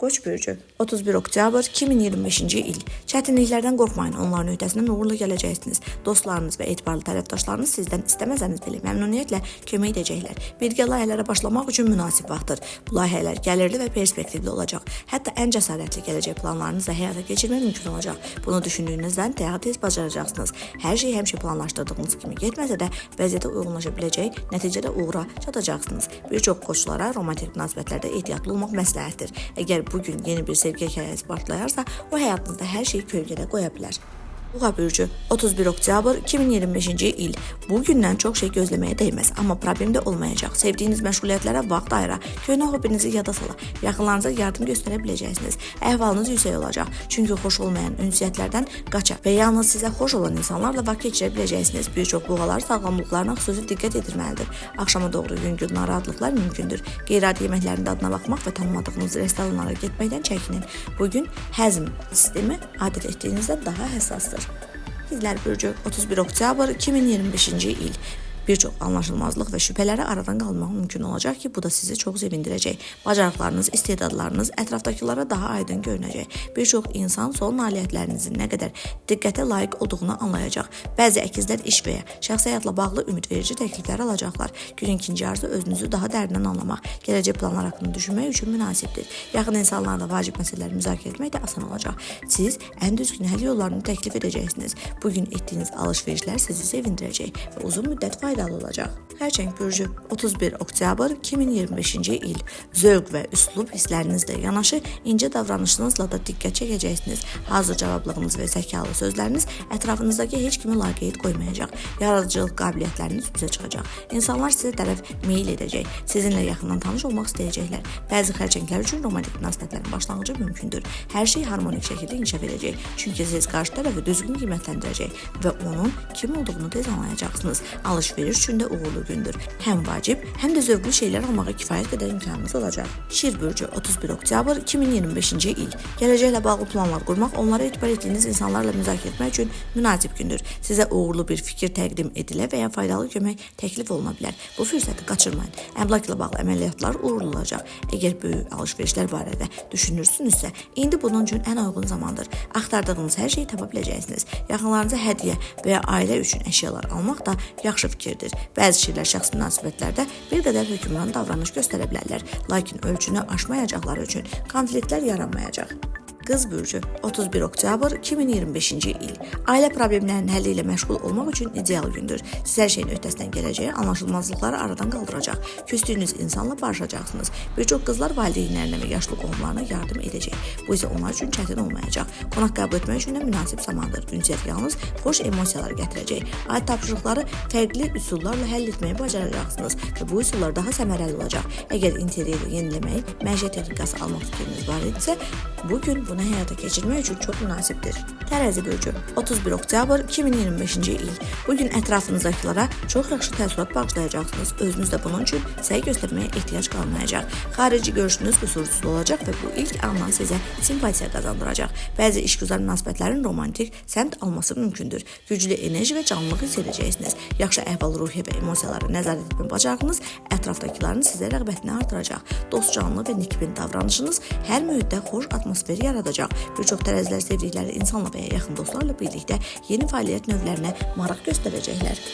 Qoç bürcü 31 oktyabr 2025-ci il. Çətinliklərdən qorxmayın, onların öhdəsindən uğurla gələcəksiniz. Dostlarınız və etibarlı tərəfdaşlarınız sizdən istəməsəniz belə məmnuniyyətlə kömək edəcəklər. Birgə layihələrə başlamaq üçün münasib vaxtdır. Bu layihələr gəlirli və perspektivli olacaq. Hətta ən cəsarətli gələcək planlarınızla həyata keçirmək mümkün olacaq. Bunu düşündüyünüzdən daha tez bacaracaqsınız. Hər şey həmişə planlaşdırdığınız kimi getməsə də vəziyyətə uyğunlaşa biləcək, nəticədə uğura çatacaqsınız. Bir çox qoçlara romantik münasibətlərdə ehtiyatlı olmaq məsləhətdir. Əgər bugün yeni bir sevgi hekayəsi partlayarsa, o həyatınızda hər şeyi kölgədə qoya bilər. Buğa bürcü 31 oktyabr 2025-ci il. Bu gündən çox şey gözləməyə dəyməz, amma problem də olmayacaq. Sevdiyiniz məşğuliyyətlərə vaxt ayıra, köhnə hobinizi yada sala, yaxınlarınıza yardım göstərə biləcəksiniz. Əhvalınız yüksək olacaq, çünki xoş olmayan ünsiyyətlərdən qaça və yalnız sizə xoş olan insanlarla vaxt keçirə biləcəksiniz. Bir çox buğalar sağlamlıqlarına xüsusi diqqət yetirməlidir. Axşama doğru yüngül narahatlıqlar mümkündür. Qeyri-adi yeməklərin dadına baxmaq və tanımadığınız restoranlara getməkdən çəkinin. Bugün həzm sistemi adət etdiyinizdən daha həssasdır. İkizlər bürcü 31 oktyabr 2025-ci il. Bir çox anlaşılmazlıq və şübhələri aradan qalmaq mümkün olacaq ki, bu da sizi çox sevindirəcək. Bacarıqlarınız, istedadlarınız ətrafdakılara daha aydın görünəcək. Bir çox insan son nailiyyətlərinizin nə qədər diqqətə layiq olduğunu anlayacaq. Bəzi əkizlər iş və ya şəxsi həyatla bağlı ümidverici təkliflər alacaqlar. Günün ikinci yarısı özünüzü daha dərindən anlamaq, gələcək planlar haqqında düşünmək üçün münasibdir. Yaxın insanlarla vacib məsələləri müzakirə etmək də asan olacaq. Siz ən düzgün həll yollarını təklif edəcəksiniz. Bugün etdiyiniz alış-verişlər sizi sevindirəcək və uzun müddət faydalı olacaq. Xərçəng bürcü 31 oktyabr 2025-ci il. Zövq və üslub hisslərinizlə yanaşı incə davranışınızla da diqqət çəkəcəksiniz. Hazır cavablığınız və zəkalı sözləriniz ətrafınızdakı heç kimi laqeyd qoymayacaq. Yaradıcılıq qabiliyyətləriniz üzə çıxacaq. İnsanlar sizə tərəf meyil edəcək. Sizinlə yaxından tanış olmaq istəyəcəklər. Bəzi xərçənglər üçün romantik münasibətlərin başlanğıcı mümkündür. Hər şey harmonik şəkildə inkişaf edəcək. Çünki siz qarşı tərəfi düzgün qiymətləndirəcək və onun kim olduğunu tez anlayacaqsınız. Alış-veriş üçün də uğurlu gündür. Həm vacib, həm də zövqlü şeylər almağa kifayət qədər imkanınız olacaq. Şir bürcü 31 oktyabr 2025-ci il. Gələcəklə bağlı planlar qurmaq, onlara etibar etdiyiniz insanlarla müzakirə etmək üçün münasib gündür. Sizə uğurlu bir fikir təqdim edilə və ya faydalı kömək təklif oluna bilər. Bu fürsəti qaçırmayın. Əmlakla bağlı əməliyyatlar uğurlu olacaq. Əgər böyük alış-verişlər barədə düşünürsünüzsə, indi bunun üçün ən uyğun zamandır. Axtardığınız hər şeyi tapa biləcəksiniz. Yaxınlarınıza hədiyyə və ya ailə üçün əşyalar almaq da yaxşı fikirdir. Bəzi şeylər şəxsi münasibətlərdə bir qədər hökmran davranış göstərə bilərlər, lakin ölçünü aşmayacaqları üçün konfliktlər yaranmayacaq. Qız bürcü 31 oktyabr 2025-ci il. Ailə problemlərinin həlli ilə məşğul olmaq üçün ideal gündür. Siz hər şeyin öhdəsindən gələcəyi anlaşılmazlıqları aradan qaldıracaq. Küstüyünüz insanla barışacaqsınız. Bir çox qızlar valideynlərinə və yaşlı qohumlarına yardım edəcək. Bu isə onlar üçün çətin olmayacaq. Qonaq qəbul etmək üçün də münasib zamandır. Ünsiyyət yalnız xoş emosiyalar gətirəcək. Ailə tapşırıqları fərqli üsullarla həll etməyi bacaracaqsınız və bu üsullar daha səmərəli olacaq. Əgər interyeri yeniləməyi, məişət texnikası almaq fikriniz var idisə, bugün bunu həyata keçirmək üçün çox münasibdir. Tərəzi bürcü 31 oktyabr 2025-ci il. Bugün ətrafınızdakılara çox yaxşı təəssürat bağışlayacaqsınız. Özünüz də bunun üçün səy göstərməyə ehtiyac qalmayacaq. Xarici görüşünüz qüsursuz olacaq və bu ilk andan sizə simpatiya qazandıracaq. Bəzi işgüzar münasibətlərin romantik səmt alması mümkündür. Güclü enerji və canlılıq hiss edəcəksiniz. Yaxşı əhval-ruhiyyə və emosiyalara nəzarət etmə bacarığınız ətrafdakıların sizə rəğbətini artıracaq. Dostcanlı və nikbin davranışınız hər mühitdə xoş atmosfer yaradacaq. Bir çox tərəzilər sevdikləri insanla və ya yaxın dostlarla birlikdə yeni fəaliyyət növlərinə maraq göstərəcəklər.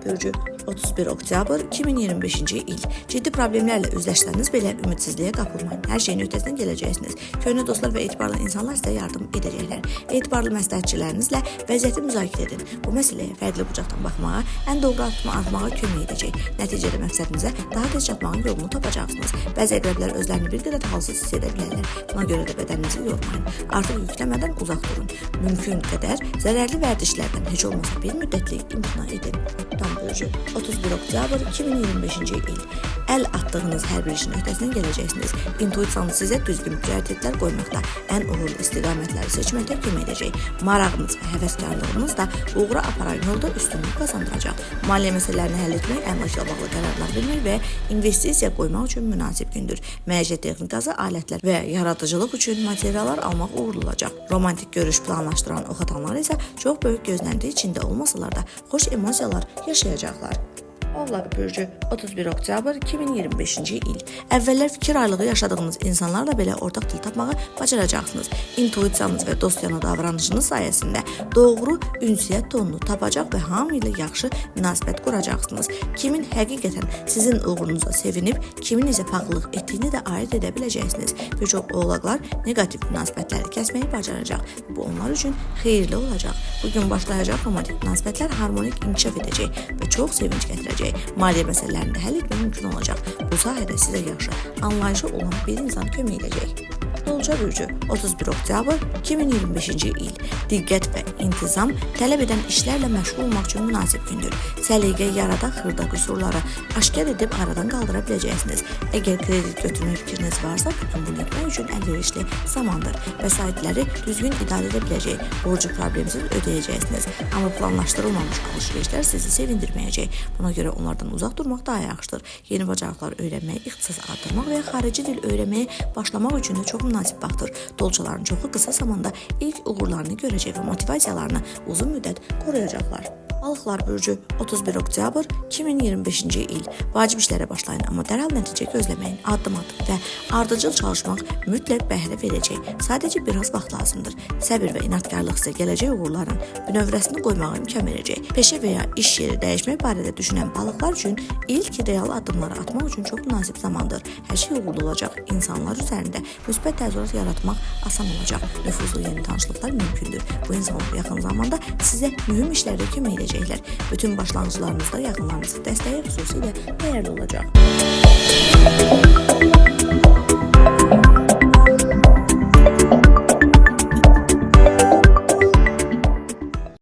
Bürcü 31 oktyabr 2025-ci il. Ciddi problemlərlə üzləşsəniz belə ümidsizliyə qapılmayın. Hər şeyin öhdəsindən gələcəksiniz. Köhnə dostlar və etibarlı insanlar sizə yardım edəcəklər. Etibarlı məsləhətçilərinizlə vəziyyəti müzakirə edin. Bu məsələyə fərqli bucaqdan baxmağa, ən doğru addımı atmağa kömək edəcək. Nəticədə məqsədinizə daha tez çatmağın yolunu tapacaqsınız. Bəzi əqrəblər özlərini bir qədər halsız hiss edə bilərlər. Buna görə də bədəninizi yormayın. Artıq yükləmədən uzaq durun. Mümkün qədər zərərli vərdişlərdən heç olmasa bir müddətlik imtina edin. Tam bürcü 31 oktyabr 2025-ci il. Əl atdığınız hər bir işin öhdəsindən gələcəksiniz. İntuisiyanız sizə düzgün prioritetlər qoymaqda, ən uğurlu istiqamətləri seçməkdə kömək edəcək. Marağınız və həvəskarlığınız da uğura aparan yolda üstünlük qazandıracaq. Maliyyə məsələlərini həll etmək, əmlakla bağlı qərarlar vermək və investisiya qoymaq üçün münasib gündür. Məişət texnikası, alətlər və yaradıcılıq üçün materiallar almaq uğurlu olacaq. Romantik görüş planlaşdıran oxatanlar isə çox böyük gözlənti içində olmasalar da xoş emosiyalar yaşayacaqlar. Oğlak bürcü 31 oktyabr 2025-ci il. Əvvəllər fikir aylığı yaşadığınız insanlarla belə ortaq dil tapmağı bacaracaqsınız. İntuisiyanız və dostyanı davranışınız sayəsində doğru ünsiyyət tonunu tapacaq və hamı ilə yaxşı münasibət quracaqsınız. Kimin həqiqətən sizin uğurunuza sevinib, kimin isə paxıllıq etdiyini də ayırt edə biləcəksiniz. Bir çox oğlaqlar negativ münasibətləri kəsməyi bacaracaq. Bu onlar üçün xeyirli olacaq. Bugün başlayacaq romantik münasibətlər harmonik inkişaf edəcək və çox sevinç gətirəcək. Maliyyə məsələlərini də həll etmək mümkün olacaq. Bu sahədə sizə yaxşı, anlayışı olan bir insan kömək edəcək. Dolca bürcü 31 oktyabr 2025-ci il. Diqqət və intizam tələb edən işlərlə məşğul olmaq üçün münasib gündür. Səliqə yarada xırda qüsurları aşkar edib aradan qaldıra biləcəksiniz. Əgər kredit götürmək fikriniz varsa, bütün bunu etmək üçün əlverişli zamandır. Vəsaitləri düzgün idarə edə biləcək, borcu problemsiz ödəyəcəksiniz. Amma planlaşdırılmamış alış-verişlər sizi sevindirməyəcək. Buna görə onlardan uzaq durmaq daha yaxşıdır. Yeni bacarıqlar öyrənməyə, ixtisas artırmaq və ya xarici dil öyrənməyə başlamaq üçün də çox münasib vaxtdır. Dolcaların çoxu qısa zamanda ilk uğurlarını görəcək və motivasiyalarını uzun müddət qoruyacaqlar. Balıqlar bürcü 31 oktyabr 2025-ci il. Vacib işlərə başlayın, amma dərhal nəticə gözləməyin. Addım-addım və ardıcıl çalışmaq mütləq bəhrə verəcək. Sadəcə biraz vaxt lazımdır. Səbir və inatkarlıq sizə gələcək uğurların bünövrəsini qoymağa imkan verəcək. Peşə və ya iş yeri dəyişmək barədə düşünən balıqlar üçün ilk real addımları atmaq üçün çox münasib zamandır. Hər şey uğurlu olacaq. İnsanlar üzərində müsbət təəssürat yaratmaq asan olacaq. Nüfuzlu yeni tanışlıqlar mümkündür. Bu insanlar yaxın zamanda sizə mühüm işlərdə kömək edəcək. Bütün başlanğıclarınızda yaxınlarınızın dəstəyi xüsusilə dəyərli olacaq.